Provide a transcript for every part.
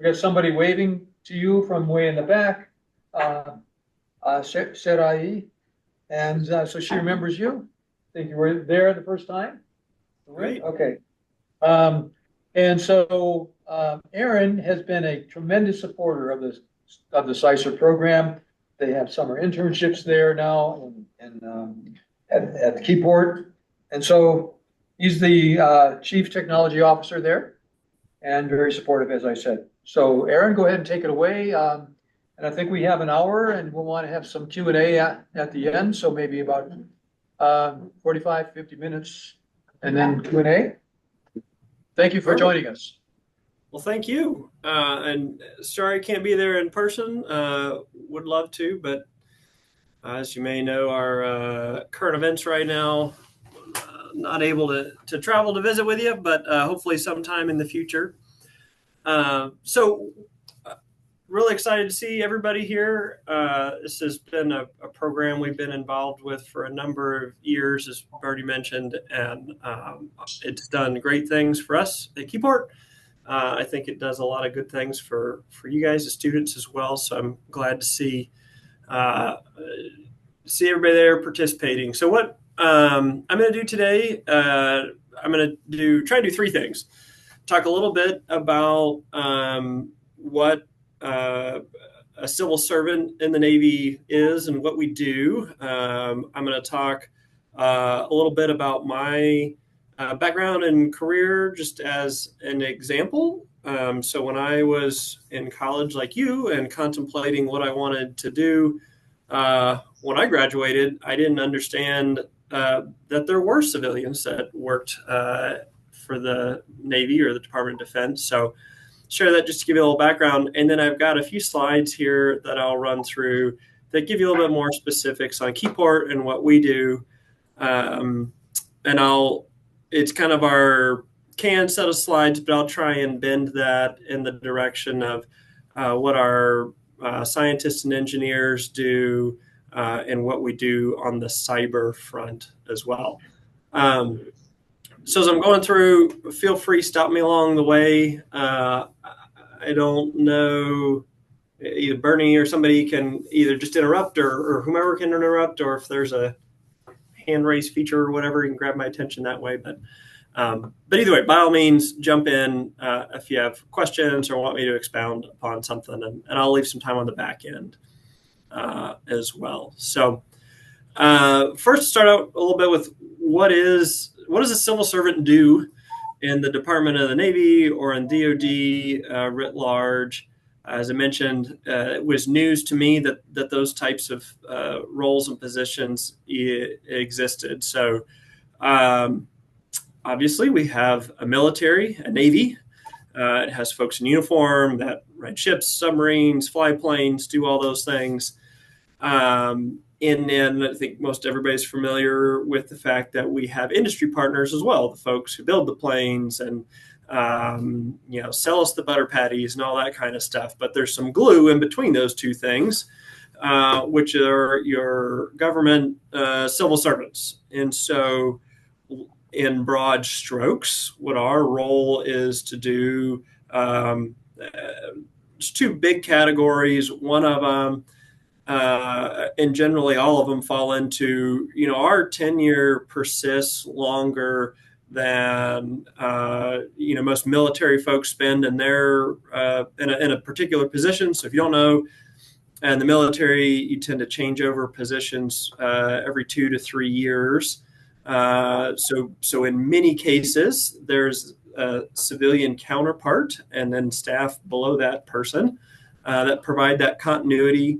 We got somebody waving to you from way in the back, Serai, and so she remembers you. I think you were there the first time. Great. Okay. And so Aaron has been a tremendous supporter of the CySER program. They have summer internships there now at the Keyport. And so he's the Chief Technology Officer there and very supportive, as I said. So Aaron, go ahead and take it away. And I think we have an hour and we'll want to have some Q&A at the end. So maybe about 45, 50 minutes and then Q&A. Thank you for joining us. Well, thank you. And sorry I can't be there in person. Would love to, but as you may know, our current events right now, not able to travel to visit with you, but hopefully sometime in the future. So really excited to see everybody here. This has been a program we've been involved with for a number of years, as Bertie mentioned, and it's done great things for us at Keyport. I think it does a lot of good things for you guys as students as well. So I'm glad to see everybody there participating. So what I'm going to do today, I'm going to try to do three things. Talk a little bit about what a civil servant in the Navy is and what we do. I'm going to talk a little bit about my background and career just as an example. So when I was in college like you and contemplating what I wanted to do when I graduated, I didn't understand that there were civilians that worked for the Navy or the Department of Defense. So share that just to give you a little background. And then I've got a few slides here that I'll run through that give you a little bit more specifics on Keyport and what we do. It's kind of our canned set of slides, but I'll try and bend that in the direction of what our scientists and engineers do and what we do on the cyber front as well. So as I'm going through, feel free to stop me along the way. I don't know, either Bernie or somebody can either just interrupt or whomever can interrupt, or if there's a hand raise feature or whatever, you can grab my attention that way. But either way, by all means, jump in if you have questions or want me to expound upon something, and I'll leave some time on the back end as well. So first, start out a little bit with what does a civil servant do in the Department of the Navy or in DoD writ large? As I mentioned, it was news to me that those types of roles and positions existed. So obviously we have a military, a Navy. It has folks in uniform that ride ships, submarines, fly planes, do all those things. And then I think most everybody's familiar with the fact that we have industry partners as well, the folks who build the planes and sell us the butter patties and all that kind of stuff. But there's some glue in between those two things, which are your government civil servants. And so in broad strokes, what our role is to do, there's two big categories. One of them, and generally all of them fall into, our tenure persists longer than, most military folks spend in their, in a particular position. So if you don't know, in the military, you tend to change over positions every 2 to 3 years. So in many cases, there's a civilian counterpart and then staff below that person that provide that continuity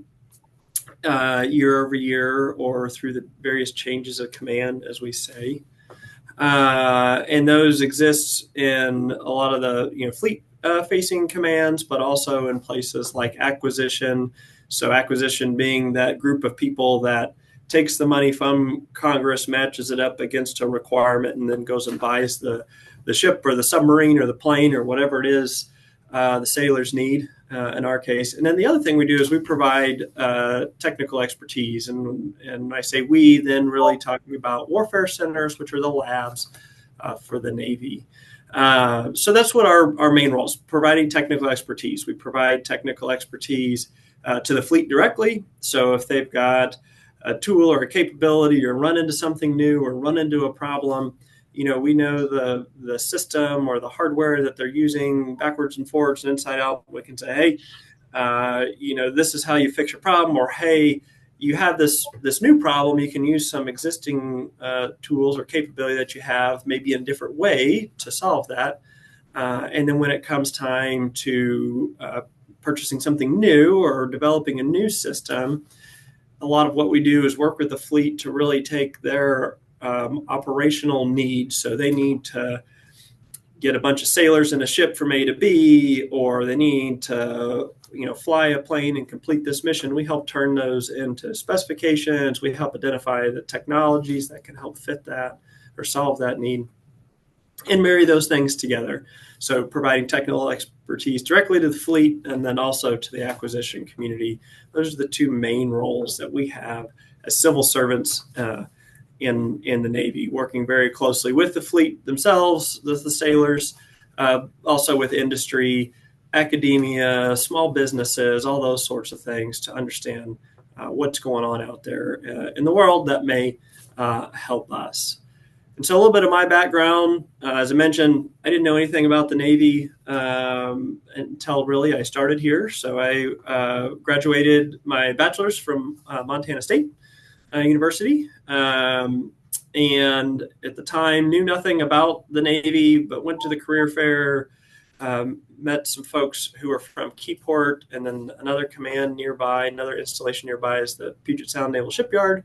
year over year or through the various changes of command, as we say. And those exist in a lot of the fleet facing commands, but also in places like acquisition. So acquisition being that group of people that takes the money from Congress, matches it up against a requirement, and then goes and buys the ship or the submarine or the plane or whatever it is the sailors need in our case. And then the other thing we do is we provide technical expertise. And when I say we, then really talking about warfare centers, which are the labs for the Navy. So that's what our main role is, providing technical expertise. We provide technical expertise to the fleet directly. So if they've got a tool or a capability or run into something new or run into a problem, we know the system or the hardware that they're using backwards and forwards and inside out. We can say, hey, this is how you fix your problem, or hey, you have this new problem. You can use some existing tools or capability that you have, maybe in a different way to solve that. And then when it comes time to purchasing something new or developing a new system, a lot of what we do is work with the fleet to really take their operational needs. So they need to get a bunch of sailors in a ship from A to B, or they need to fly a plane and complete this mission. We help turn those into specifications. We help identify the technologies that can help fit that or solve that need and marry those things together. So providing technical expertise directly to the fleet and then also to the acquisition community. Those are the two main roles that we have as civil servants in the Navy, working very closely with the fleet themselves, the sailors, also with industry, academia, small businesses, all those sorts of things to understand what's going on out there in the world that may help us. And so a little bit of my background, as I mentioned, I didn't know anything about the Navy until really I started here. So I graduated my bachelor's from Montana State University. And at the time knew nothing about the Navy, but went to the career fair, met some folks who were from Keyport, and then another command nearby, another installation nearby is the Puget Sound Naval Shipyard.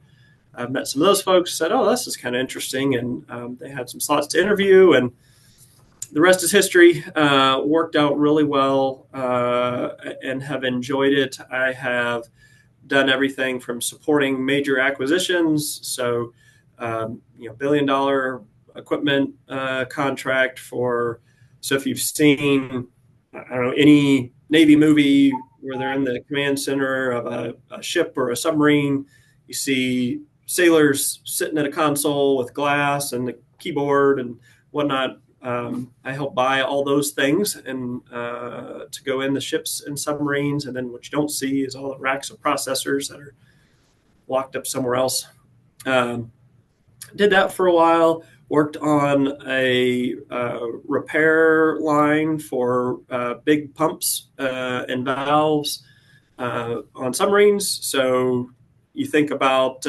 I've met some of those folks, said, oh, this is kind of interesting. And they had some slots to interview, and the rest is history. Worked out really well and have enjoyed it. I have done everything from supporting major acquisitions. So, $1 billion equipment contract for, so if you've seen, I don't know, any Navy movie where they're in the command center of a ship or a submarine, you see sailors sitting at a console with glass and the keyboard and whatnot. I help buy all those things and to go in the ships and submarines. And then what you don't see is all the racks of processors that are locked up somewhere else. Did that for a while. Worked on a repair line for big pumps and valves on submarines. So you think about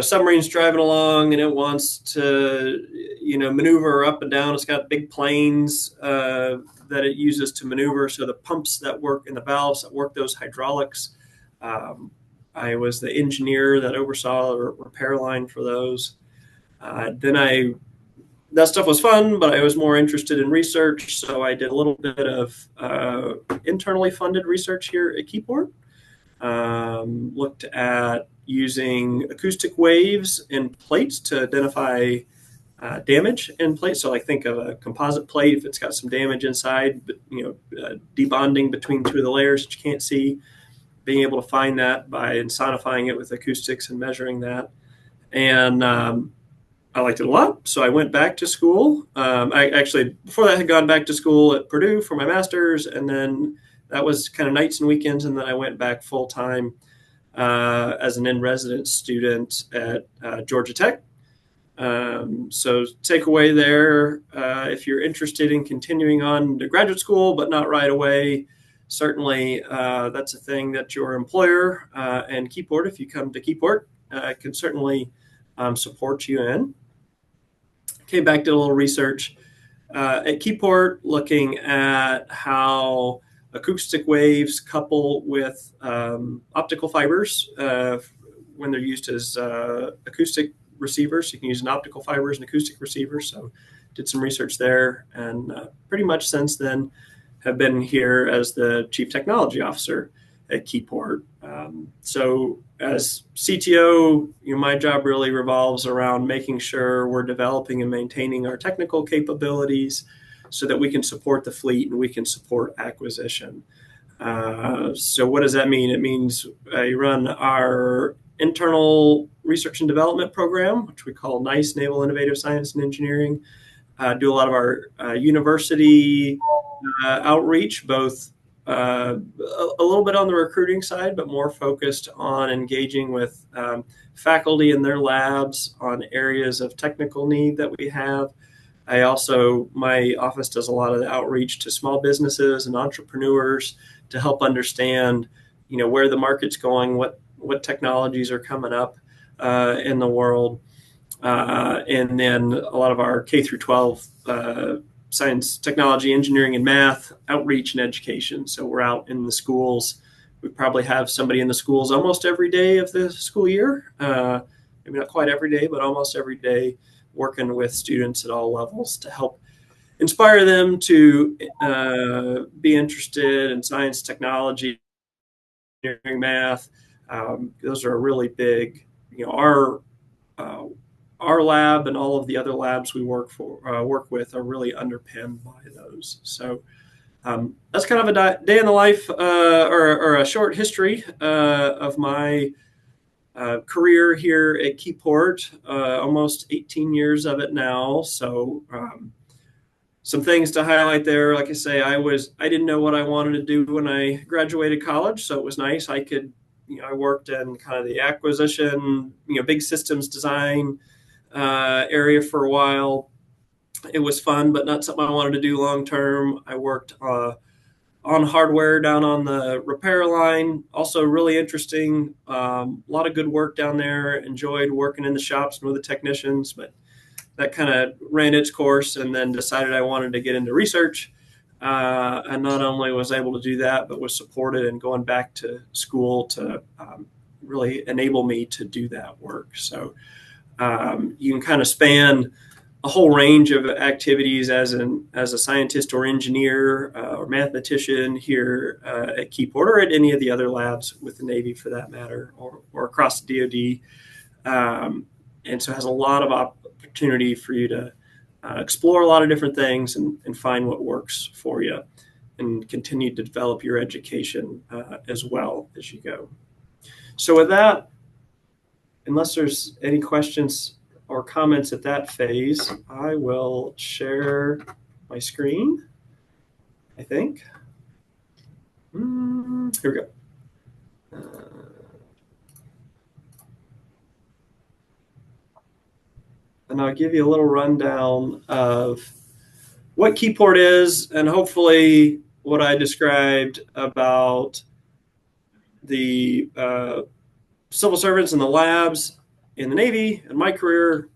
submarines driving along and it wants to maneuver up and down. It's got big planes that it uses to maneuver. So the pumps that work and the valves that work those hydraulics. I was the engineer that oversaw a repair line for those. That stuff was fun, but I was more interested in research. So I did a little bit of internally funded research here at Keyport. Looked at using acoustic waves in plates to identify damage in plates. So think of a composite plate, if it's got some damage inside, debonding between two of the layers that you can't see, being able to find that by sonifying it with acoustics and measuring that. And I liked it a lot. So I went back to school. I actually, before that, I had gone back to school at Purdue for my master's, and then that was kind of nights and weekends. And then I went back full time as an in-residence student at Georgia Tech. So takeaway there, if you're interested in continuing on to graduate school, but not right away, certainly that's a thing that your employer and Keyport, if you come to Keyport, can certainly support you in. Came back, did a little research at Keyport, looking at how acoustic waves couple with optical fibers when they're used as acoustic receivers. You can use an optical fiber as an acoustic receiver. So did some research there, and pretty much since then have been here as the Chief Technology Officer at Keyport. So as CTO, my job really revolves around making sure we're developing and maintaining our technical capabilities so that we can support the fleet and we can support acquisition. So what does that mean? It means I run our internal research and development program, which we call NICE, Naval Innovative Science and Engineering. do a lot of our university outreach, both a little bit on the recruiting side, but more focused on engaging with faculty in their labs on areas of technical need that we have. My office does a lot of the outreach to small businesses and entrepreneurs to help understand, where the market's going, what technologies are coming up in the world. And then a lot of our K through 12 science, technology, engineering, and math outreach and education. So we're out in the schools. We probably have somebody in the schools almost every day of the school year. Maybe not quite every day, but almost every day, working with students at all levels to help inspire them to be interested in science, technology, engineering, math. Those are really big. Our lab and all of the other labs we work with are really underpinned by those. So that's kind of a day in the life or a short history of my career here at Keyport. Almost 18 years of it now. So some things to highlight there. Like I say, I didn't know what I wanted to do when I graduated college, so it was nice. I worked in kind of the acquisition, big systems design area for a while. It was fun, but not something I wanted to do long term. I worked on hardware down on the repair line. Also really interesting. A lot of good work down there. Enjoyed working in the shops and with the technicians, but that kind of ran its course, and then decided I wanted to get into research. And not only was able to do that, but was supported in going back to school to really enable me to do that work. So you can kind of span a whole range of activities as a scientist or engineer or mathematician here at Keyport, or at any of the other labs with the Navy for that matter, or across the DoD. And so it has a lot of opportunity for you to explore a lot of different things and find what works for you, and continue to develop your education as well as you go. So with that, unless there's any questions or comments at that phase, I will share my screen, I think. Here we go. And I'll give you a little rundown of what Keyport is, and hopefully what I described about the civil servants in the labs in the Navy and my career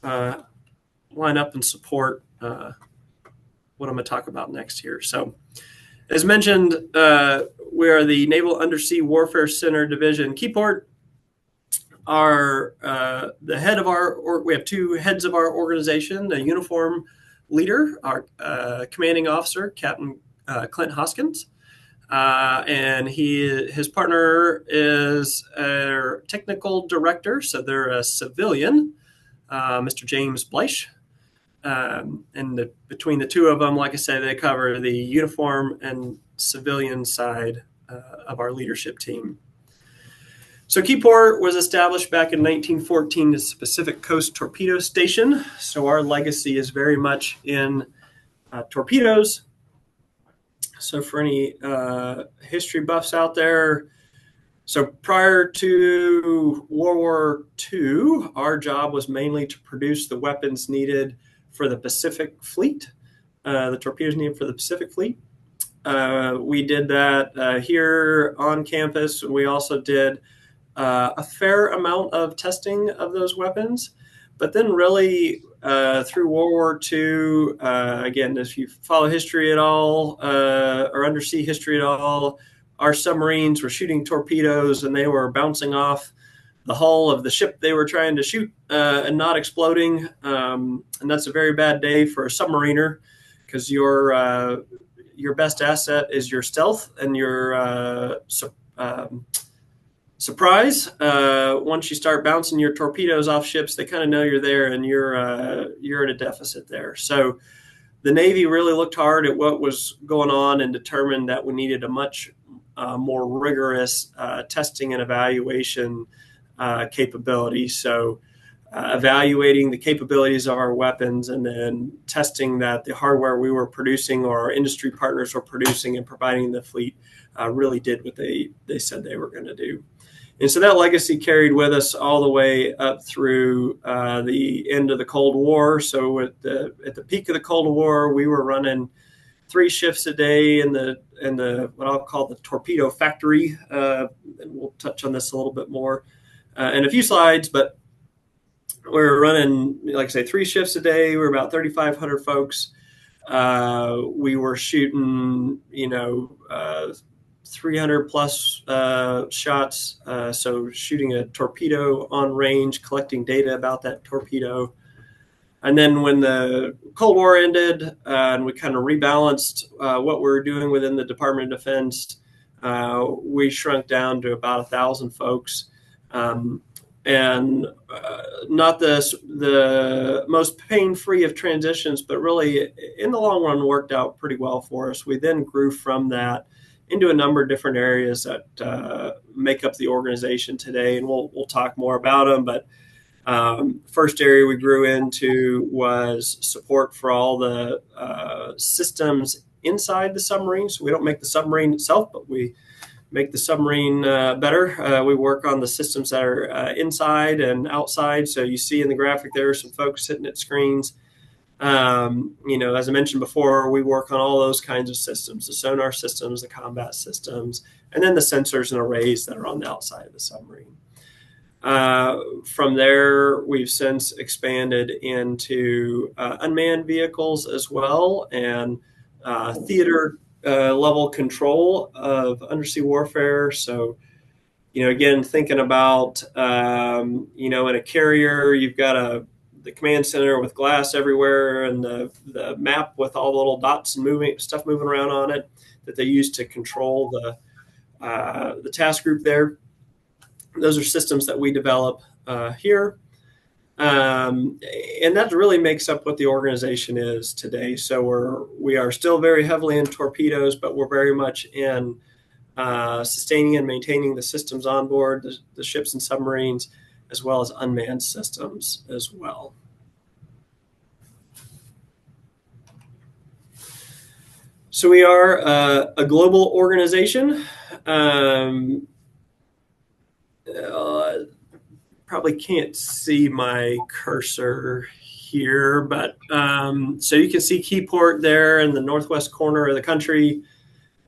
line up and support what I'm going to talk about next here. So, as mentioned, we are the Naval Undersea Warfare Center Division. Keyport are the head of we have two heads of our organization, the uniform leader, our commanding officer, Captain Clint Hoskins. And his partner is our technical director, so they're a civilian, Mr. James Bleich. And between the two of them, like I said, they cover the uniform and civilian side of our leadership team. So Keyport was established back in 1914 as Pacific Coast Torpedo Station. So our legacy is very much in torpedoes. So for any history buffs out there, so prior to World War II, our job was mainly to produce the weapons needed for the Pacific Fleet, the torpedoes needed for the Pacific Fleet. We did that here on campus. We also did a fair amount of testing of those weapons. But then really through World War II, again, if you follow history at all or undersea history at all, our submarines were shooting torpedoes and they were bouncing off the hull of the ship they were trying to shoot and not exploding. And that's a very bad day for a submariner, because your best asset is your stealth and your surprise. Once you start bouncing your torpedoes off ships, they kind of know you're there, and you're at a deficit there. So the Navy really looked hard at what was going on and determined that we needed a much more rigorous testing and evaluation capability. So evaluating the capabilities of our weapons, and then testing that the hardware we were producing or our industry partners were producing and providing the fleet really did what they said they were going to do. And so that legacy carried with us all the way up through the end of the Cold War. So at the peak of the Cold War, we were running 3 shifts a day in the what I'll call the torpedo factory. And we'll touch on this a little bit more in a few slides, but we're running, like I say, 3 shifts a day. We're about 3,500 folks. We were shooting, 300 plus shots. So shooting a torpedo on range, collecting data about that torpedo. And then when the Cold War ended and we kind of rebalanced what we were doing within the Department of Defense, we shrunk down to about 1,000 folks. And not the most pain-free of transitions, but really in the long run worked out pretty well for us. We then grew from that into a number of different areas that make up the organization today, and we'll talk more about them. But first area we grew into was support for all the systems inside the submarine. So we don't make the submarine itself, but we make the submarine better. We work on the systems that are inside and outside. So you see in the graphic there some folks sitting at screens. As I mentioned before, we work on all those kinds of systems, the sonar systems, the combat systems, and then the sensors and arrays that are on the outside of the submarine. From there, we've since expanded into unmanned vehicles as well, and theater level control of undersea warfare. So, again, thinking about, in a carrier, you've got the command center with glass everywhere and the map with all the little dots and stuff moving around on it that they use to control the task group there. Those are systems that we develop here. And that really makes up what the organization is today. So we are still very heavily in torpedoes, but we're very much in sustaining and maintaining the systems on board the ships and submarines, as well as unmanned systems as well. So we are a global organization. Probably can't see my cursor here, but so you can see Keyport there in the northwest corner of the country.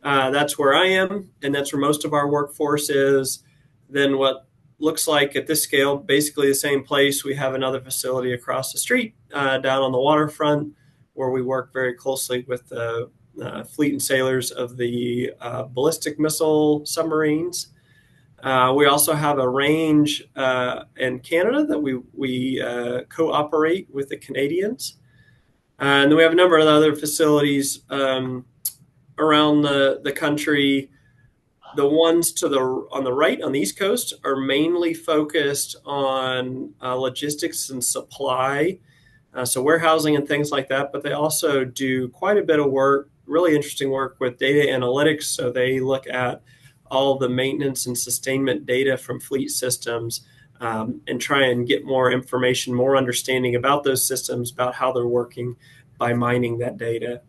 That's where I am, and that's where most of our workforce is. Then what looks like at this scale, basically the same place, we have another facility across the street down on the waterfront where we work very closely with the fleet and sailors of the ballistic missile submarines. We also have a range in Canada that we cooperate with the Canadians. And then we have a number of other facilities around the country. The ones on the right, on the East Coast, are mainly focused on logistics and supply, so warehousing and things like that. But they also do quite a bit of work, really interesting work with data analytics. So they look at all the maintenance and sustainment data from fleet systems and try and get more information, more understanding about those systems, about how they're working by mining that data.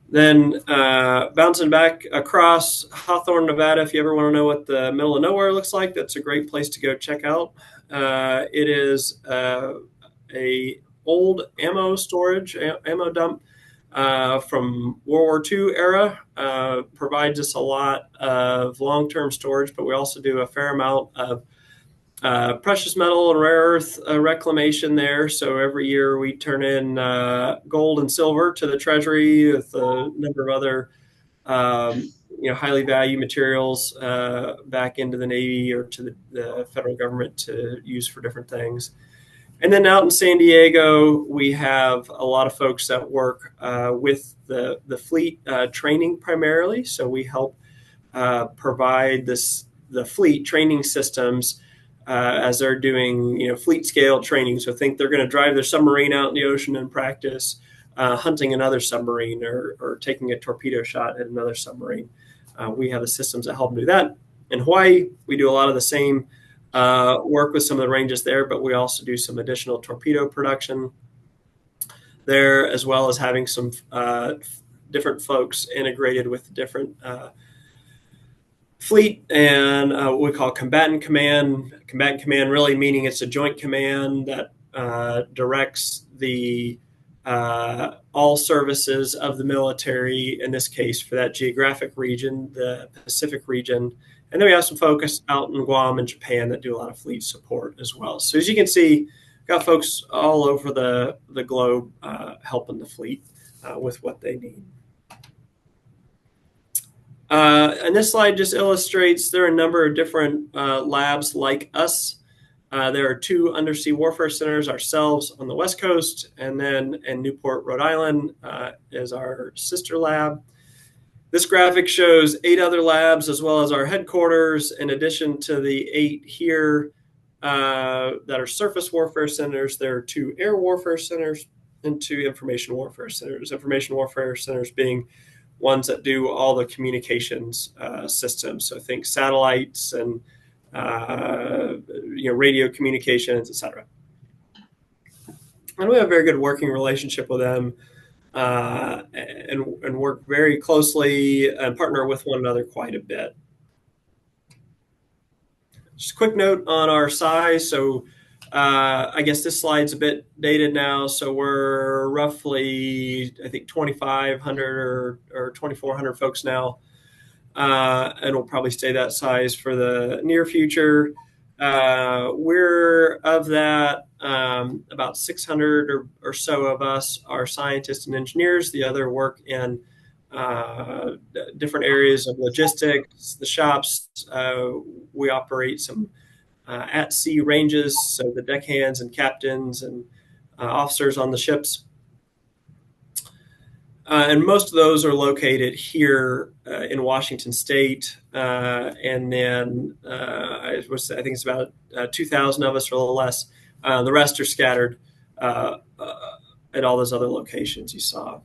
Then bouncing back across Hawthorne, Nevada, if you ever want to know what the middle of nowhere looks like, that's a great place to go check out. It is a old ammo storage, ammo dump from World War II era. Provides us a lot of long-term storage, but we also do a fair amount of precious metal and rare earth reclamation there. So every year we turn in gold and silver to the Treasury with a number of other highly valued materials back into the Navy or to the federal government to use for different things. And then out in San Diego, we have a lot of folks that work with the fleet training primarily. So we help provide the fleet training systems as they're doing, fleet scale training. So think they're going to drive their submarine out in the ocean and practice hunting another submarine or taking a torpedo shot at another submarine. We have the systems that help them do that. In Hawaii, we do a lot of the same work with some of the ranges there, but we also do some additional torpedo production there, as well as having some different folks integrated with different fleet and what we call combatant command. Combatant command really meaning it's a joint command that directs the all services of the military, in this case for that geographic region, the Pacific region. And then we have some focus out in Guam and Japan that do a lot of fleet support as well. So as you can see, got folks all over the globe helping the fleet with what they need. And this slide just illustrates there are a number of different labs like us. There are 2 undersea warfare centers, ourselves on the West Coast, and then in Newport, Rhode Island is our sister lab. This graphic shows 8 other labs as well as our headquarters, in addition to the 8 here that are surface warfare centers. There are 2 air warfare centers and 2 information warfare centers. Information warfare centers being ones that do all the communications systems. So think satellites and radio communications, etc. And we have a very good working relationship with them and work very closely and partner with one another quite a bit. Just a quick note on our size. So I guess this slide's a bit dated now. So we're roughly, I think, 2,500 or 2,400 folks now. And we'll probably stay that size for the near future. We're of that, about 600 or so of us are scientists and engineers. The other work in different areas of logistics, the shops. We operate some at-sea ranges, so the deckhands and captains and officers on the ships. And most of those are located here in Washington State. And then I think it's about 2,000 of us or a little less. The rest are scattered at all those other locations you saw.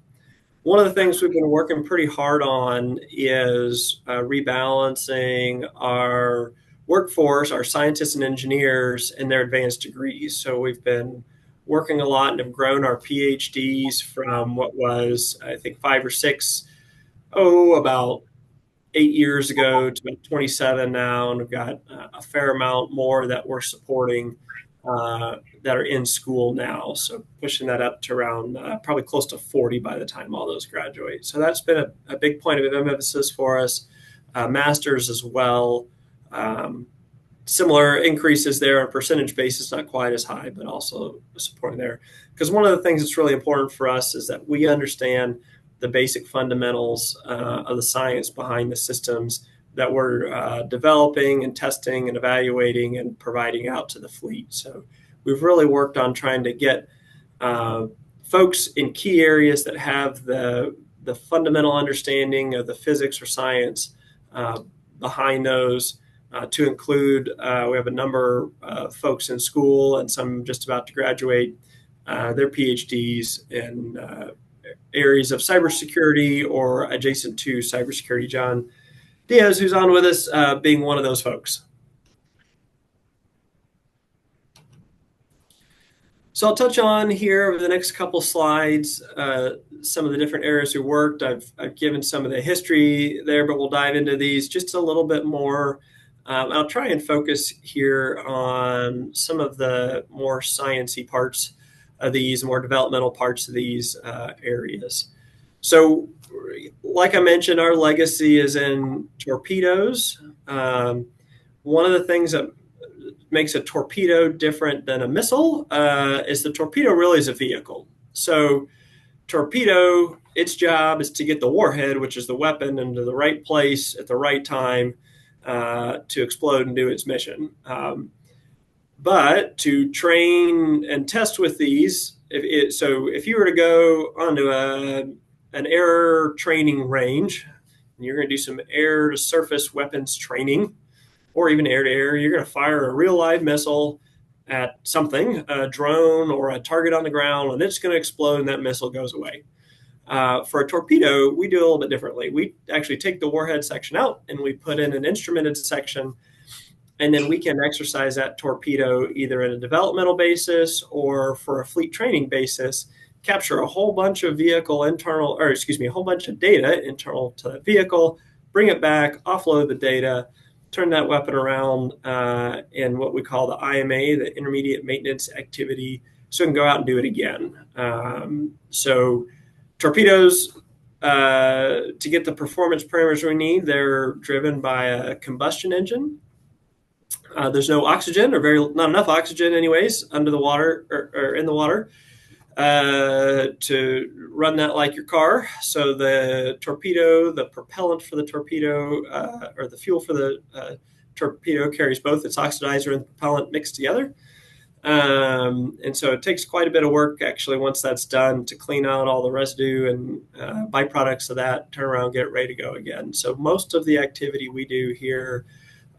One of the things we've been working pretty hard on is rebalancing our workforce, our scientists and engineers, and their advanced degrees. So we've been working a lot and have grown our PhDs from what was, I think, 5 or 6, about 8 years ago to about 27 now. And we've got a fair amount more that we're supporting that are in school now. So pushing that up to around probably close to 40 by the time all those graduate. So that's been a big point of emphasis for us. Masters as well. Similar increases there on a percentage basis, not quite as high, but also supporting there. Because one of the things that's really important for us is that we understand the basic fundamentals of the science behind the systems that we're developing and testing and evaluating and providing out to the fleet. So we've really worked on trying to get folks in key areas that have the fundamental understanding of the physics or science behind those. To include, we have a number of folks in school and some just about to graduate their PhDs in areas of cybersecurity or adjacent to cybersecurity. John Diaz, who's on with us, being one of those folks. So I'll touch on here over the next couple slides some of the different areas we worked. I've given some of the history there, but we'll dive into these just a little bit more. I'll try and focus here on some of the more sciencey parts of these, more developmental parts of these areas. So, like I mentioned, our legacy is in torpedoes. One of the things that makes a torpedo different than a missile is the torpedo really is a vehicle. So, torpedo, its job is to get the warhead, which is the weapon, into the right place at the right time. To explode and do its mission. But to train and test with these, if you were to go onto an air training range, and you're going to do some air to surface weapons training, or even air to air, you're going to fire a real live missile at something, a drone or a target on the ground, and it's going to explode and that missile goes away. For a torpedo, we do a little bit differently. We actually take the warhead section out and we put in an instrumented section And then we can exercise that torpedo either in a developmental basis or for a fleet training basis, capture a whole bunch of a whole bunch of data internal to the vehicle, bring it back, offload the data, turn that weapon around in what we call the IMA, the intermediate maintenance activity, so we can go out and do it again. So torpedoes, to get the performance parameters we need, they're driven by a combustion engine. There's no oxygen, or not enough oxygen, anyways, under the water or in the water to run that like your car. So the torpedo, the propellant for the torpedo, or the fuel for the torpedo carries both its oxidizer and propellant mixed together. And so it takes quite a bit of work, actually, once that's done, to clean out all the residue and byproducts of that, turn around, get it ready to go again. So most of the activity we do here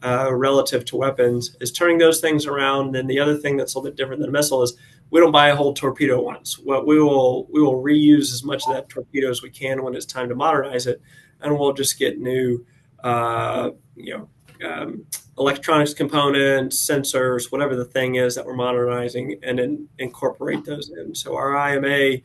relative to weapons is turning those things around. And the other thing that's a little bit different than a missile is we don't buy a whole torpedo once. What we will reuse as much of that torpedo as we can when it's time to modernize it, and we'll just get new electronics components, sensors, whatever the thing is that we're modernizing, and then incorporate those in. So our IMA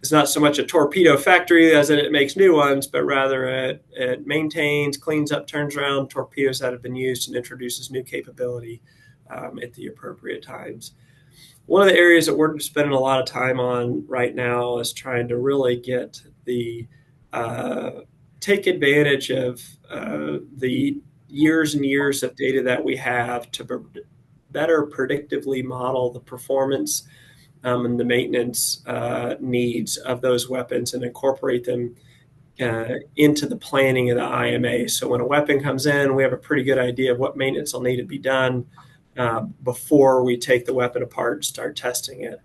is not so much a torpedo factory as it makes new ones, but rather it maintains, cleans up, turns around torpedoes that have been used and introduces new capability at the appropriate times. One of the areas that we're spending a lot of time on right now is trying to really get take advantage of the years and years of data that we have to better predictively model the performance and the maintenance needs of those weapons and incorporate them into the planning of the IMA. So when a weapon comes in, we have a pretty good idea of what maintenance will need to be done before we take the weapon apart and start testing it.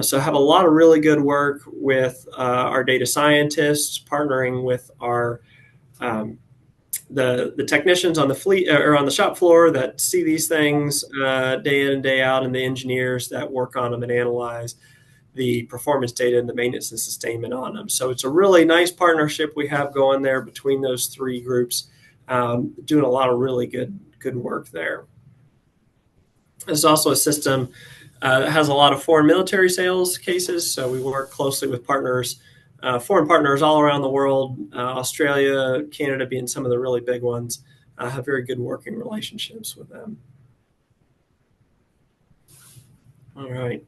So I have a lot of really good work with our data scientists, partnering with our the technicians on the fleet or on the shop floor that see these things day in and day out, and the engineers that work on them and analyze the performance data and the maintenance and sustainment on them. So it's a really nice partnership we have going there between those three groups, doing a lot of really good work there. There's also a system that has a lot of foreign military sales cases, so we work closely with partners, foreign partners all around the world, Australia, Canada being some of the really big ones, have very good working relationships with them. All right.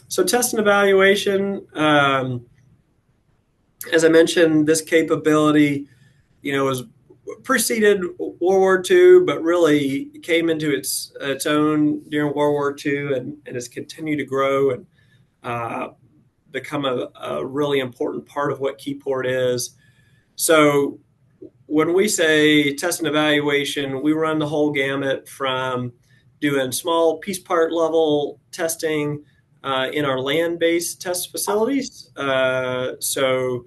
So test and evaluation, as I mentioned, this capability, was preceded World War II, but really came into its own during World War II and has continued to grow and become a really important part of what Keyport is. So when we say test and evaluation, we run the whole gamut from doing small piece part level testing in our land-based test facilities. So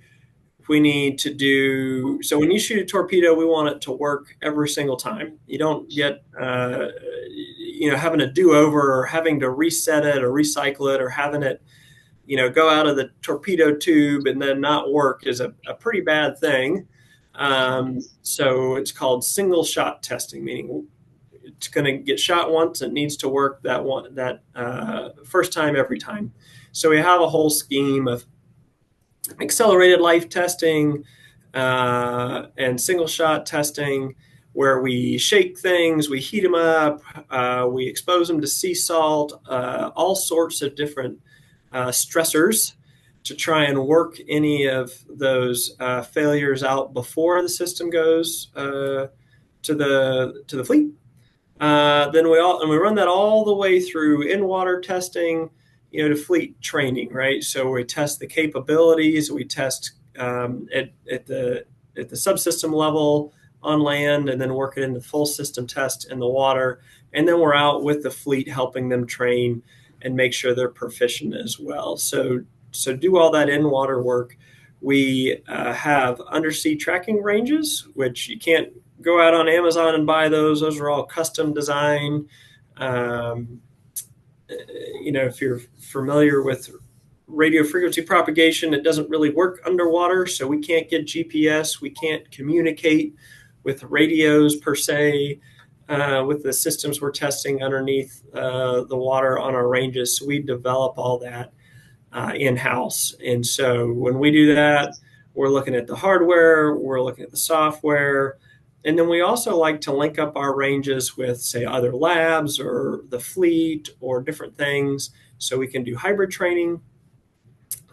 we need to do, so when you shoot a torpedo, we want it to work every single time. You don't get, having a do-over or having to reset it or recycle it or having it, go out of the torpedo tube and then not work is a pretty bad thing. So it's called single shot testing, meaning it's going to get shot once. It needs to work that first time every time. So we have a whole scheme of accelerated life testing and single shot testing, where we shake things, we heat them up, we expose them to sea salt, all sorts of different stressors to try and work any of those failures out before the system goes to the fleet. Then we run that all the way through in-water testing, to fleet training, right? So we test the capabilities, we test at the subsystem level on land, and then work it into full system test in the water. And then we're out with the fleet helping them train and make sure they're proficient as well. So do all that in-water work. We have undersea tracking ranges, which you can't go out on Amazon and buy those. Those are all custom designed. If you're familiar with radio frequency propagation, it doesn't really work underwater. So we can't get GPS. We can't communicate with radios per se, with the systems we're testing underneath the water on our ranges. So we develop all that in-house. And so when we do that, we're looking at the hardware, we're looking at the software, and then we also like to link up our ranges with, say, other labs or the fleet or different things so we can do hybrid training.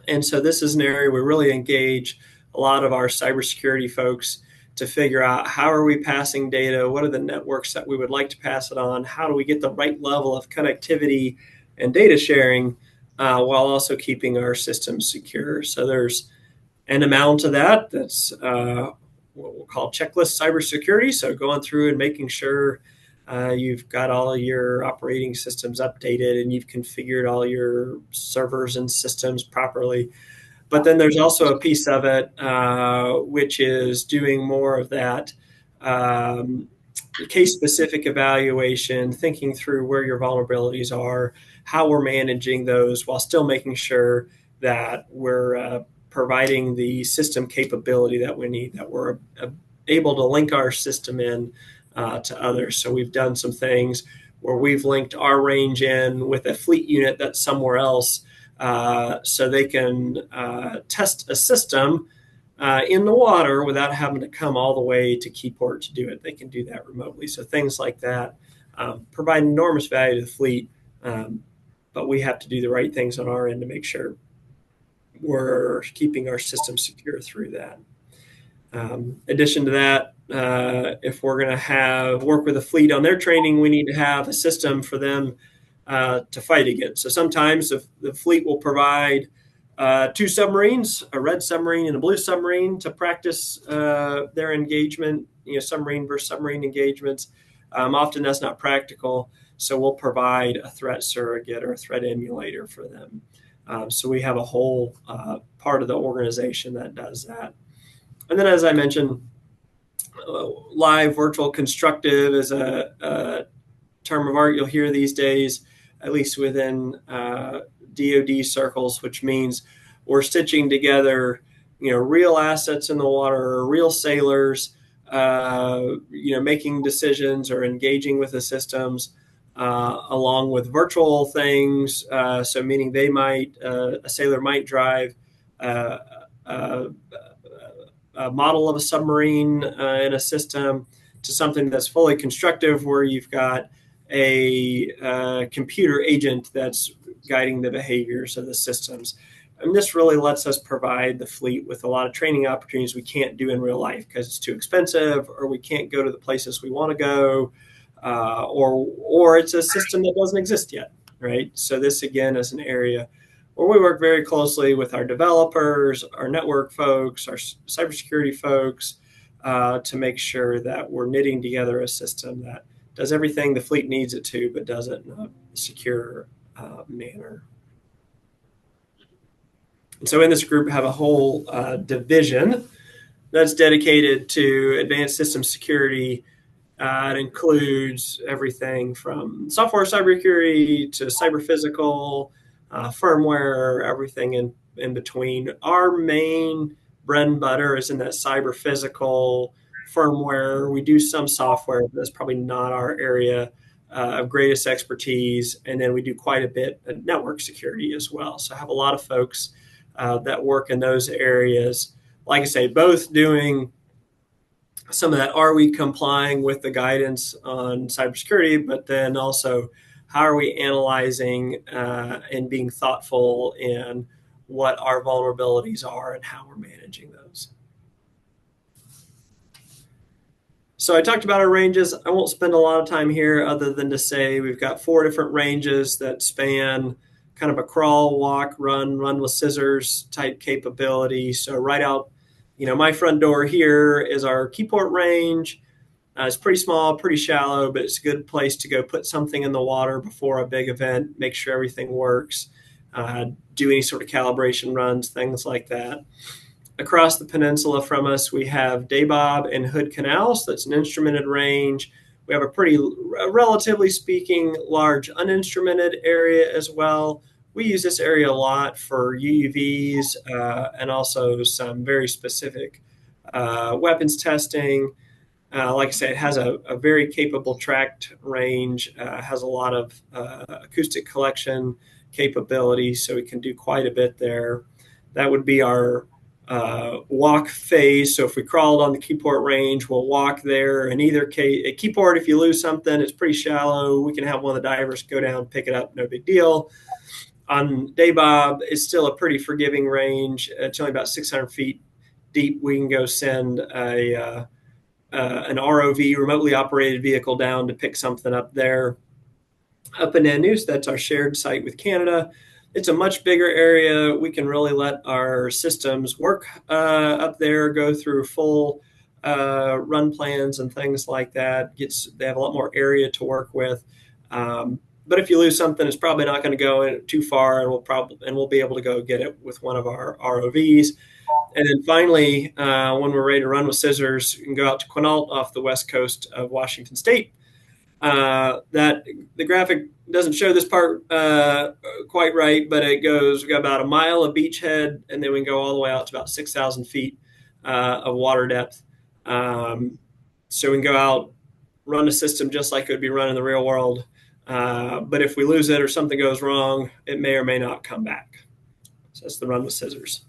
And so this is an area we really engage a lot of our cybersecurity folks to figure out how are we passing data, what are the networks that we would like to pass it on, how do we get the right level of connectivity and data sharing while also keeping our systems secure. So there's an amount of that that's what we'll call checklist cybersecurity. So going through and making sure you've got all of your operating systems updated and you've configured all your servers and systems properly. But then there's also a piece of it which is doing more of that case-specific evaluation, thinking through where your vulnerabilities are, how we're managing those while still making sure that we're providing the system capability that we need, that we're able to link our system in to others. So we've done some things where we've linked our range in with a fleet unit that's somewhere else so they can test a system in the water without having to come all the way to Keyport to do it. They can do that remotely. So things like that provide enormous value to the fleet, but we have to do the right things on our end to make sure we're keeping our system secure through that. Addition to that, if we're going to work with a fleet on their training, we need to have a system for them to fight against. So sometimes the fleet will provide two submarines, a red submarine and a blue submarine, to practice their engagement, submarine versus submarine engagements. Often that's not practical, so we'll provide a threat surrogate or a threat emulator for them. So we have a whole part of the organization that does that. And then, as I mentioned, live virtual constructive is a term of art you'll hear these days, at least within DoD circles, which means we're stitching together, real assets in the water, real sailors, making decisions or engaging with the systems, along with virtual things. So meaning a sailor might drive a model of a submarine in a system to something that's fully constructive, where you've got a computer agent that's guiding the behaviors of the systems. And this really lets us provide the fleet with a lot of training opportunities we can't do in real life because it's too expensive, or we can't go to the places we want to go, or it's a system that doesn't exist yet, right? So this, again, is an area where we work very closely with our developers, our network folks, our cybersecurity folks, to make sure that we're knitting together a system that does everything the fleet needs it to, but does it in a secure manner. And so in this group, have a whole division that's dedicated to advanced system security. It includes everything from software cybersecurity to cyber physical, firmware, everything in between. Our main bread and butter is in that cyber physical firmware. We do some software, but that's probably not our area of greatest expertise. And then we do quite a bit of network security as well. So I have a lot of folks that work in those areas. Like I say, both doing some of that, are we complying with the guidance on cybersecurity, but then also how are we analyzing and being thoughtful in what our vulnerabilities are and how we're managing those. So I talked about our ranges. I won't spend a lot of time here other than to say we've got 4 different ranges that span kind of a crawl, walk, run with scissors type capability. So right out, my front door here is our Keyport range. It's pretty small, pretty shallow, but it's a good place to go put something in the water before a big event, make sure everything works, do any sort of calibration runs, things like that. Across the peninsula from us, we have Dabob and Hood Canals. That's an instrumented range. We have a pretty, relatively speaking, large uninstrumented area as well. We use this area a lot for UUVs and also some very specific weapons testing. Like I say, it has a very capable tracked range, has a lot of acoustic collection capability, so we can do quite a bit there. That would be our walk phase. So if we crawled on the Keyport range, we'll walk there. In either case, at Keyport, if you lose something, it's pretty shallow. We can have one of the divers go down, pick it up, no big deal. On Daybob, it's still a pretty forgiving range. It's only about 600 feet deep. We can go send an ROV, remotely operated vehicle, down to pick something up there. Up in NUWC, that's our shared site with Canada. It's a much bigger area. We can really let our systems work up there, go through full run plans and things like that. They have a lot more area to work with. But if you lose something, it's probably not going to go too far, and we'll be able to go get it with one of our ROVs. And then finally, when we're ready to run with CySERs, you can go out to Quinault off the west coast of Washington State. That the graphic doesn't show this part quite right, but we got about a mile of beachhead, and then we can go all the way out to about 6,000 feet of water depth. So we can go out, run a system just like it would be run in the real world. But if we lose it or something goes wrong, it may or may not come back. So that's the run with CySERs.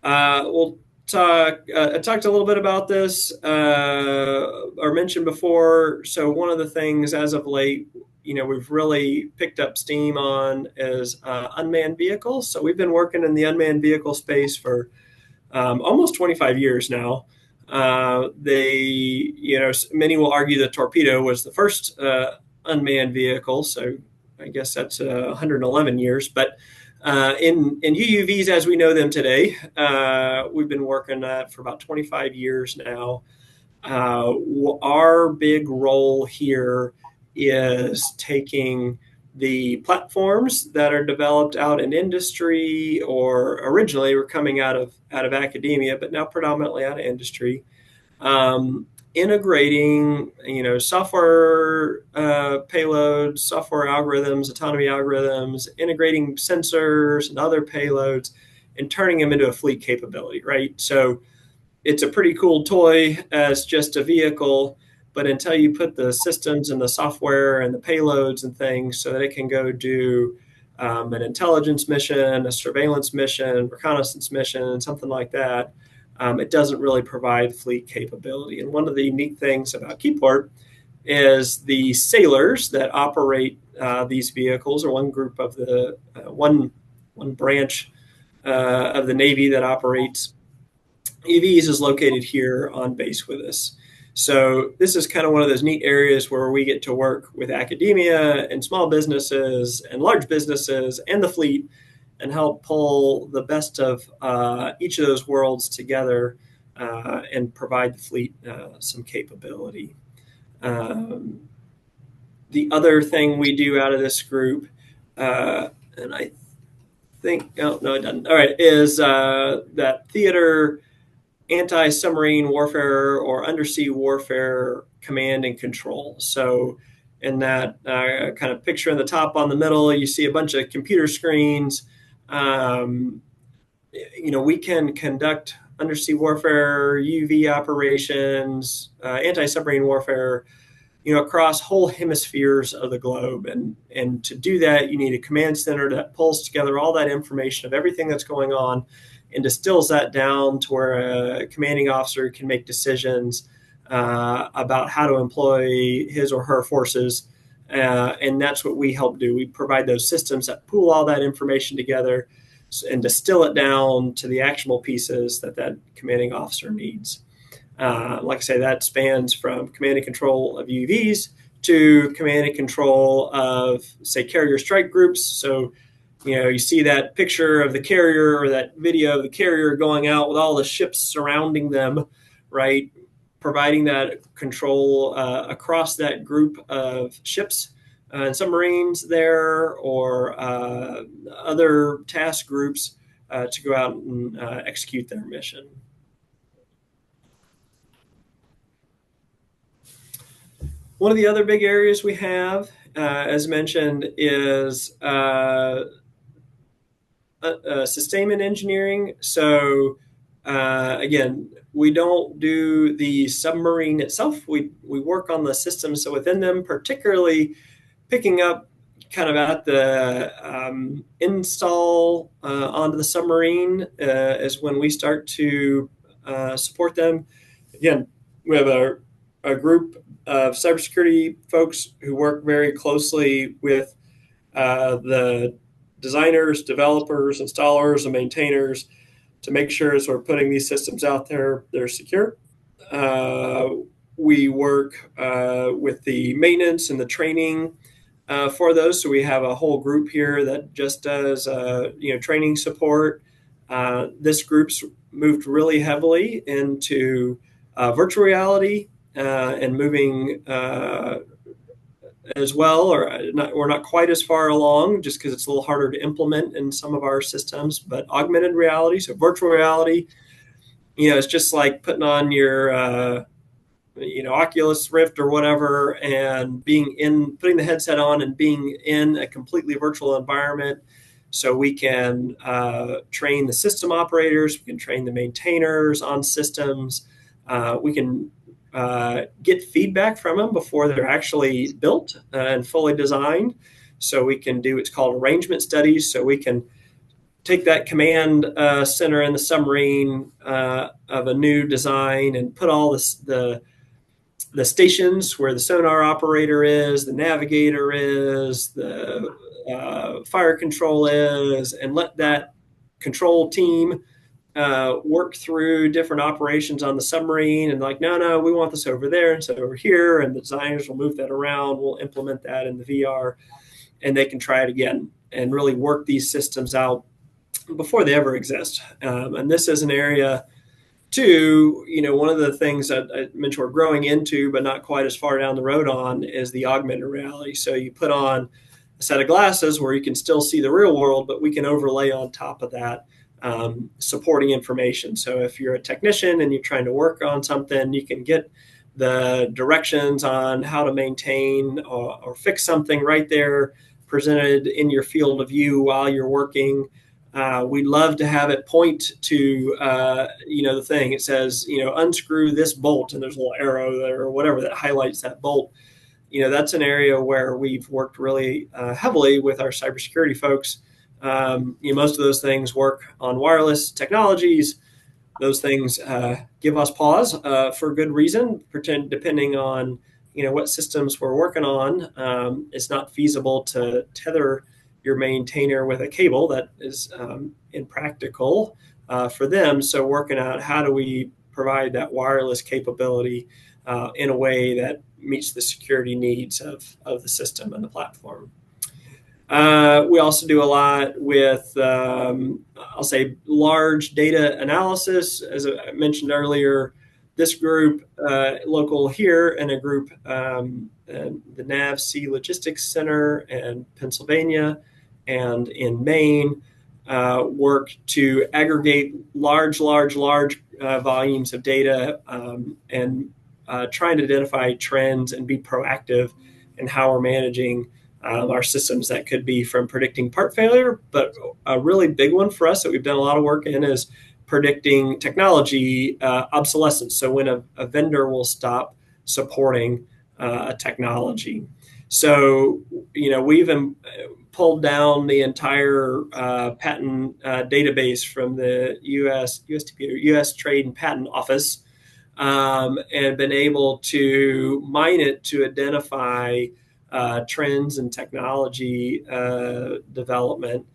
We'll talk. I talked a little bit about this or mentioned before. So one of the things as of late, we've really picked up steam on is unmanned vehicles. So we've been working in the unmanned vehicle space for almost 25 years now. Many will argue the torpedo was the first unmanned vehicle. So I guess that's 111 years, but in UUVs as we know them today, we've been working for about 25 years now. Our big role here is taking the platforms that are developed out in industry, or originally were coming out of academia, but now predominantly out of industry, integrating, software payloads, software algorithms, autonomy algorithms, integrating sensors and other payloads, and turning them into a fleet capability, right? So it's a pretty cool toy as just a vehicle, but until you put the systems and the software and the payloads and things so that it can go do an intelligence mission, a surveillance mission, reconnaissance mission, something like that, it doesn't really provide fleet capability. And one of the unique things about Keyport is the sailors that operate these vehicles, or one group of the one branch of the Navy that operates EVs, is located here on base with us. So this is kind of one of those neat areas where we get to work with academia and small businesses and large businesses and the fleet, and help pull the best of each of those worlds together and provide the fleet some capability. The other thing we do out of this group, and I think, oh, no, it doesn't. All right, is that theater anti-submarine warfare or undersea warfare command and control. So in that kind of picture in the top on the middle, you see a bunch of computer screens. We can conduct undersea warfare, UV operations, anti-submarine warfare, across whole hemispheres of the globe. And to do that, you need a command center that pulls together all that information of everything that's going on and distills that down to where a commanding officer can make decisions about how to employ his or her forces. And that's what we help do. We provide those systems that pool all that information together and distill it down to the actionable pieces that commanding officer needs. Like I say, that spans from command and control of UVs to command and control of, say, carrier strike groups. So, you see that picture of the carrier, or that video of the carrier going out with all the ships surrounding them, right? Providing that control across that group of ships and submarines there, or other task groups to go out and execute their mission. One of the other big areas we have, as mentioned, is sustainment engineering. So again, we don't do the submarine itself. We work on the systems within them, particularly picking up kind of at the install onto the submarine is when we start to support them. Again, we have a group of cybersecurity folks who work very closely with the designers, developers, installers, and maintainers to make sure as we're putting these systems out there, they're secure. We work with the maintenance and the training for those. So we have a whole group here that just does training support. This group's moved really heavily into virtual reality and moving as well, we're not quite as far along just because it's a little harder to implement in some of our systems, but augmented reality, so virtual reality, it's just like putting on your Oculus Rift or whatever, and putting the headset on and being in a completely virtual environment. So we can train the system operators, we can train the maintainers on systems, we can get feedback from them before they're actually built and fully designed. So we can do what's called arrangement studies. So we can take that command center in the submarine of a new design and put all the stations where the sonar operator is, the navigator is, the fire control is, and let that control team work through different operations on the submarine and no, we want this over there instead of over here. And the designers will move that around. We'll implement that in the VR and they can try it again and really work these systems out before they ever exist. And this is an area too, one of the things that I mentioned we're growing into, but not quite as far down the road on, is the augmented reality. So you put on a set of glasses where you can still see the real world, but we can overlay on top of that supporting information. So if you're a technician and you're trying to work on something, you can get the directions on how to maintain or fix something right there presented in your field of view while you're working. We'd love to have it point to, the thing. It says, unscrew this bolt, and there's a little arrow there or whatever that highlights that bolt. That's an area where we've worked really heavily with our cybersecurity folks. Most of those things work on wireless technologies. Those things give us pause for good reason, depending on what systems we're working on. It's not feasible to tether your maintainer with a cable. That is impractical for them. So working out how do we provide that wireless capability in a way that meets the security needs of the system and the platform. We also do a lot with, I'll say, large data analysis. As I mentioned earlier, this group local here and a group, the NUWC Logistics Center in Pennsylvania and in Maine, work to aggregate large volumes of data and trying to identify trends and be proactive in how we're managing our systems. That could be from predicting part failure, but a really big one for us that we've done a lot of work in is predicting technology obsolescence. So when a vendor will stop supporting a technology. So, we've pulled down the entire patent database from the USTP, or U.S. Trade and Patent Office, and been able to mine it to identify trends and technology development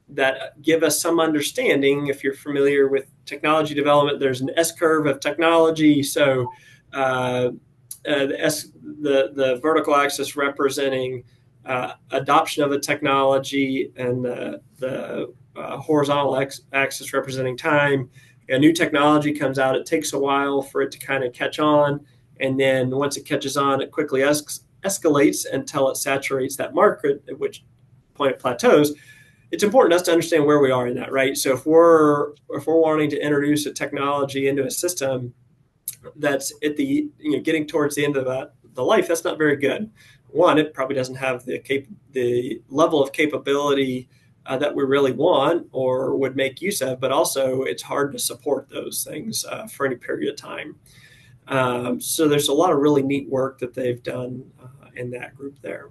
that give us some understanding. If you're familiar with technology development, there's an S-curve of technology. So the vertical axis representing adoption of a technology, and the horizontal axis representing time. A new technology comes out, it takes a while for it to kind of catch on, and then once it catches on, it quickly escalates until it saturates that market, at which point it plateaus. It's important to us to understand where we are in that, right? So if we're wanting to introduce a technology into a system that's at the getting towards the end of the life, that's not very good. One, it probably doesn't have the level of capability that we really want or would make use of, but also it's hard to support those things for any period of time. So there's a lot of really neat work that they've done in that group there.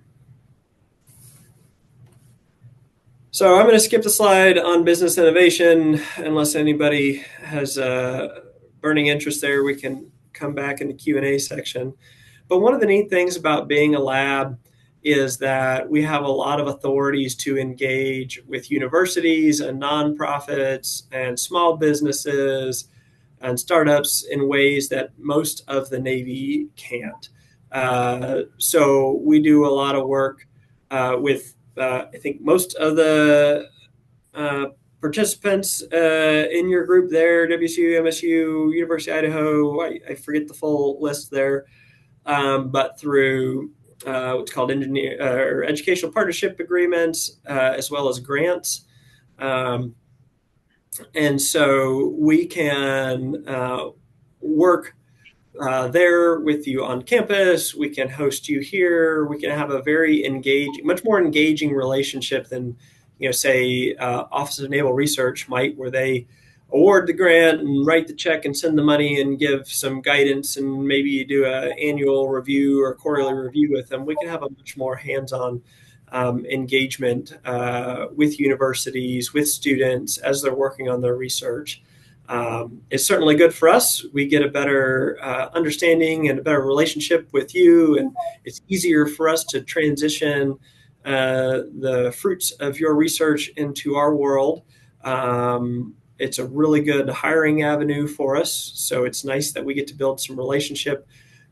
So I'm going to skip the slide on business innovation unless anybody has a burning interest there. We can come back in the Q&A section. But one of the neat things about being a lab is that we have a lot of authorities to engage with universities and nonprofits and small businesses and startups in ways that most of the Navy can't. So we do a lot of work with, I think, most of the participants in your group there, WSU, MSU, University of Idaho, I forget the full list there, but through what's called educational partnership agreements, as well as grants. And so we can work there with you on campus. We can host you here. We can have a very engaging, much more engaging relationship than, say, Office of Naval Research might, where they award the grant and write the check and send the money and give some guidance and maybe do an annual review or quarterly review with them. We can have a much more hands-on engagement with universities, with students as they're working on their research. It's certainly good for us. We get a better understanding and a better relationship with you, and it's easier for us to transition the fruits of your research into our world. It's a really good hiring avenue for us, so it's nice that we get to build some relationship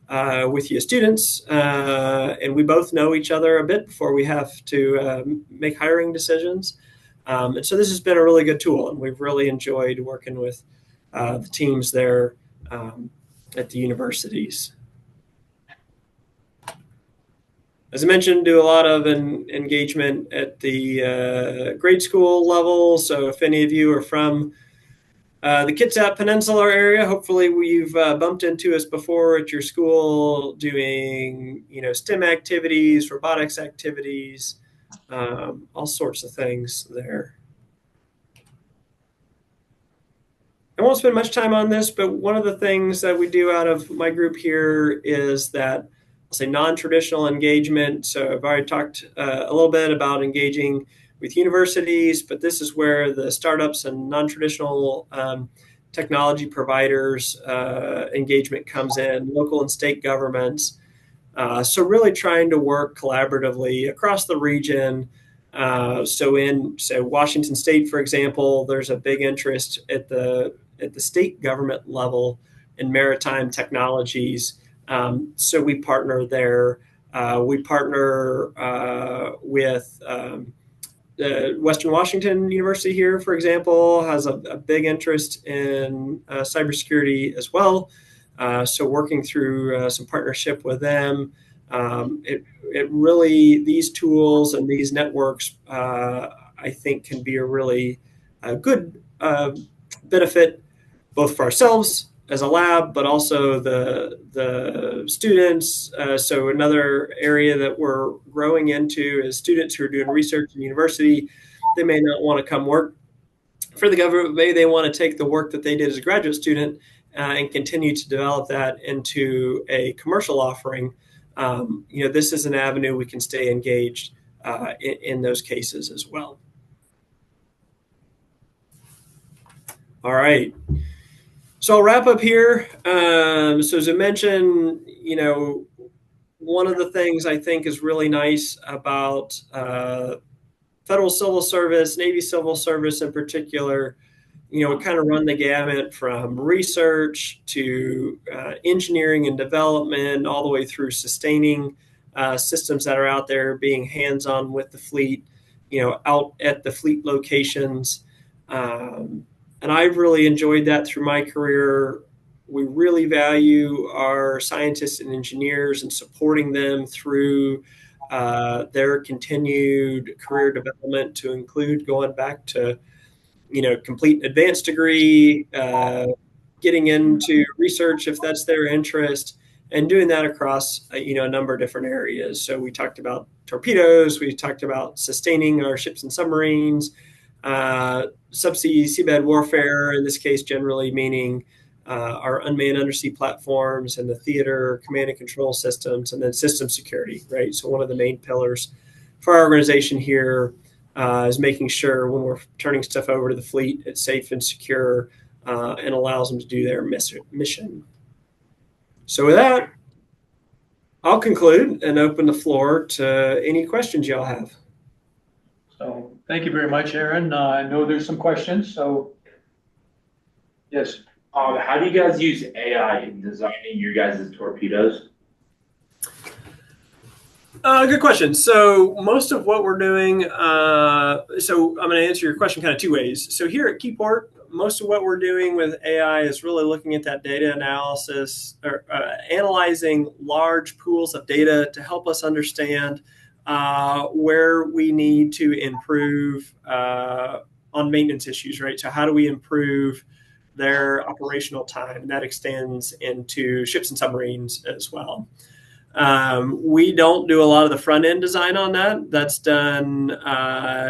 with you students, and we both know each other a bit before we have to make hiring decisions. And so this has been a really good tool, and we've really enjoyed working with the teams there at the universities. As I mentioned, do a lot of engagement at the grade school level. So if any of you are from the Kitsap Peninsula area, hopefully you've bumped into us before at your school doing, STEM activities, robotics activities, all sorts of things there. I won't spend much time on this, but one of the things that we do out of my group here is that I'll say non-traditional engagement. So I've already talked a little bit about engaging with universities, but this is where the startups and non-traditional technology providers engagement comes in, local and state governments. So really trying to work collaboratively across the region. So in Washington State, for example, there's a big interest at the state government level in maritime technologies. So we partner there. We partner with Western Washington University here, for example, has a big interest in cybersecurity as well. So working through some partnership with them, it really, these tools and these networks, I think can be a really good benefit both for ourselves as a lab, but also the students. So another area that we're growing into is students who are doing research in university. They may not want to come work for the government. Maybe they want to take the work that they did as a graduate student and continue to develop that into a commercial offering. This is an avenue we can stay engaged in those cases as well. All right. So I'll wrap up here. So as I mentioned, one of the things I think is really nice about federal civil service, Navy civil service in particular, we kind of run the gamut from research to engineering and development, all the way through sustaining systems that are out there, being hands-on with the fleet, out at the fleet locations. And I've really enjoyed that through my career. We really value our scientists and engineers and supporting them through their continued career development, to include going back to, complete advanced degree, getting into research if that's their interest, and doing that across a number of different areas. So we talked about torpedoes, we talked about sustaining our ships and submarines, subsea seabed warfare, in this case generally meaning our unmanned undersea platforms and the theater command and control systems, and then system security, right? So one of the main pillars for our organization here is making sure when we're turning stuff over to the fleet, it's safe and secure and allows them to do their mission. So with that, I'll conclude and open the floor to any questions y'all have. So thank you very much, Aaron. I know there's some questions, so yes. How do you guys use AI in designing your guys' torpedoes? Good question. So most of what we're doing, so I'm going to answer your question kind of two ways. So here at Keyport, most of what we're doing with AI is really looking at that data analysis or analyzing large pools of data to help us understand where we need to improve on maintenance issues, right? So how do we improve their operational time? And that extends into ships and submarines as well. We don't do a lot of the front end design on that. That's done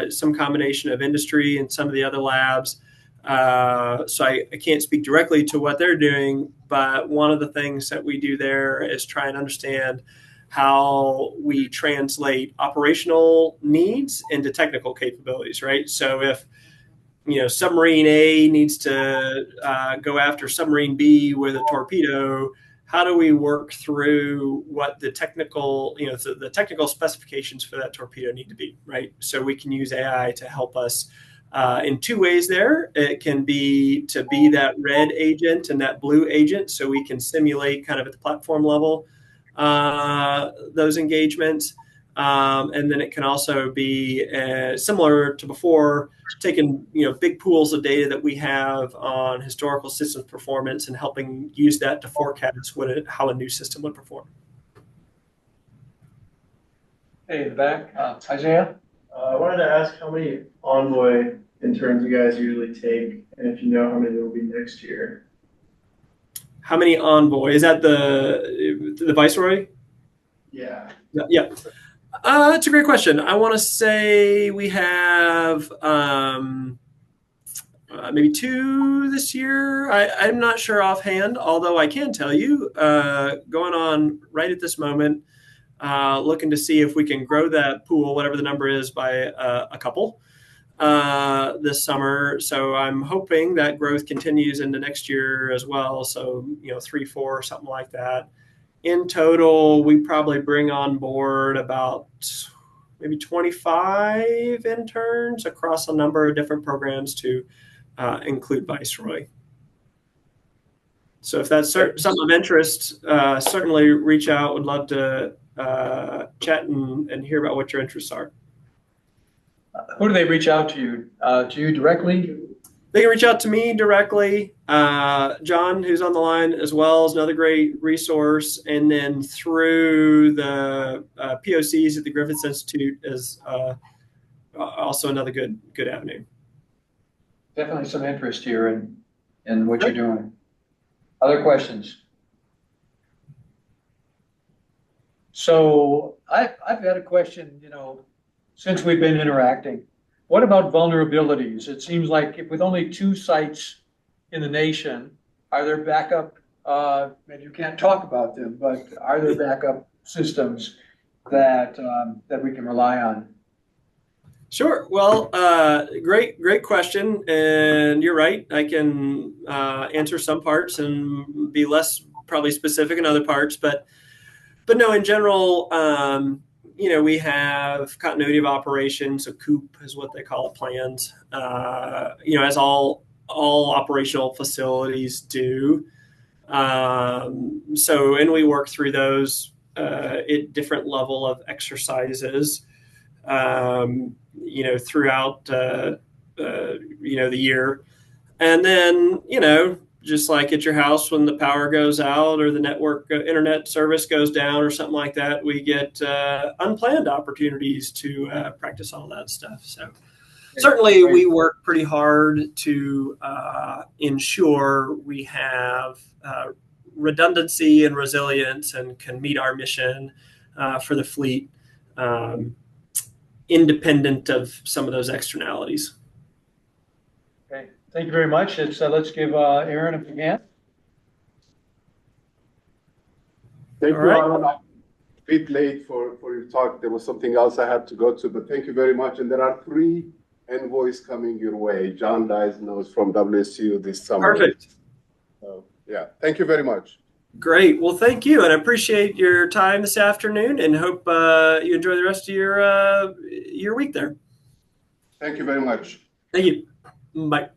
some combination of industry and some of the other labs. So I can't speak directly to what they're doing, but one of the things that we do there is try and understand how we translate operational needs into technical capabilities, right? So if submarine A needs to go after submarine B with a torpedo, how do we work through what the technical, the technical specifications for that torpedo need to be, right? So we can use AI to help us in two ways there. It can be to be that red agent and that blue agent, so we can simulate kind of at the platform level those engagements. And then it can also be similar to before, taking big pools of data that we have on historical systems performance and helping use that to forecast how a new system would perform. Hey, in the back, Isaiah. I wanted to ask how many Envoy interns you guys usually take, and if you know how many there will be next year. How many Envoy? Is that the Viceroy? Yeah. Yeah. It's a great question. I want to say we have maybe 2 this year. I'm not sure offhand, although I can tell you, going on right at this moment, looking to see if we can grow that pool, whatever the number is, by a couple this summer. So I'm hoping that growth continues into next year as well. So 3, 4, something like that. In total, we probably bring on board about maybe 25 interns across a number of different programs to include Viceroy. So if that's something of interest, certainly reach out. Would love to chat and hear about what your interests are. Who do they reach out to you? To you directly? They can reach out to me directly. John, who's on the line as well, is another great resource. And then through the POCs at the Griffith Institute is also another good avenue. Definitely some interest here in what you're doing. Other questions? So I've got a question, since we've been interacting. What about vulnerabilities? It seems like with only 2 sites in the nation, are there backup, and you can't talk about them, but are there backup systems that we can rely on? Sure. Well, great question. And you're right. I can answer some parts and be less probably specific in other parts, but no, in general, we have continuity of operations, so COOP is what they call it, plans, as all operational facilities do. And we work through those at different level of exercises, throughout, the year. And then, just like at your house, when the power goes out or the network internet service goes down or something like that, we get unplanned opportunities to practice all that stuff. So certainly we work pretty hard to ensure we have redundancy and resilience and can meet our mission for the fleet, independent of some of those externalities. Okay, thank you very much. Let's give Aaron a big hand. Thank All you, right. Aaron. I'm a bit late for your talk. There was something else I had to go to, but thank you very much. And there are 3 envoys coming your way. John Dice knows from WSU this summer. Perfect. So, yeah, thank you very much. Great. Well, thank you. And I appreciate your time this afternoon and hope you enjoy the rest of your week there. Thank you very much. Thank you. Bye.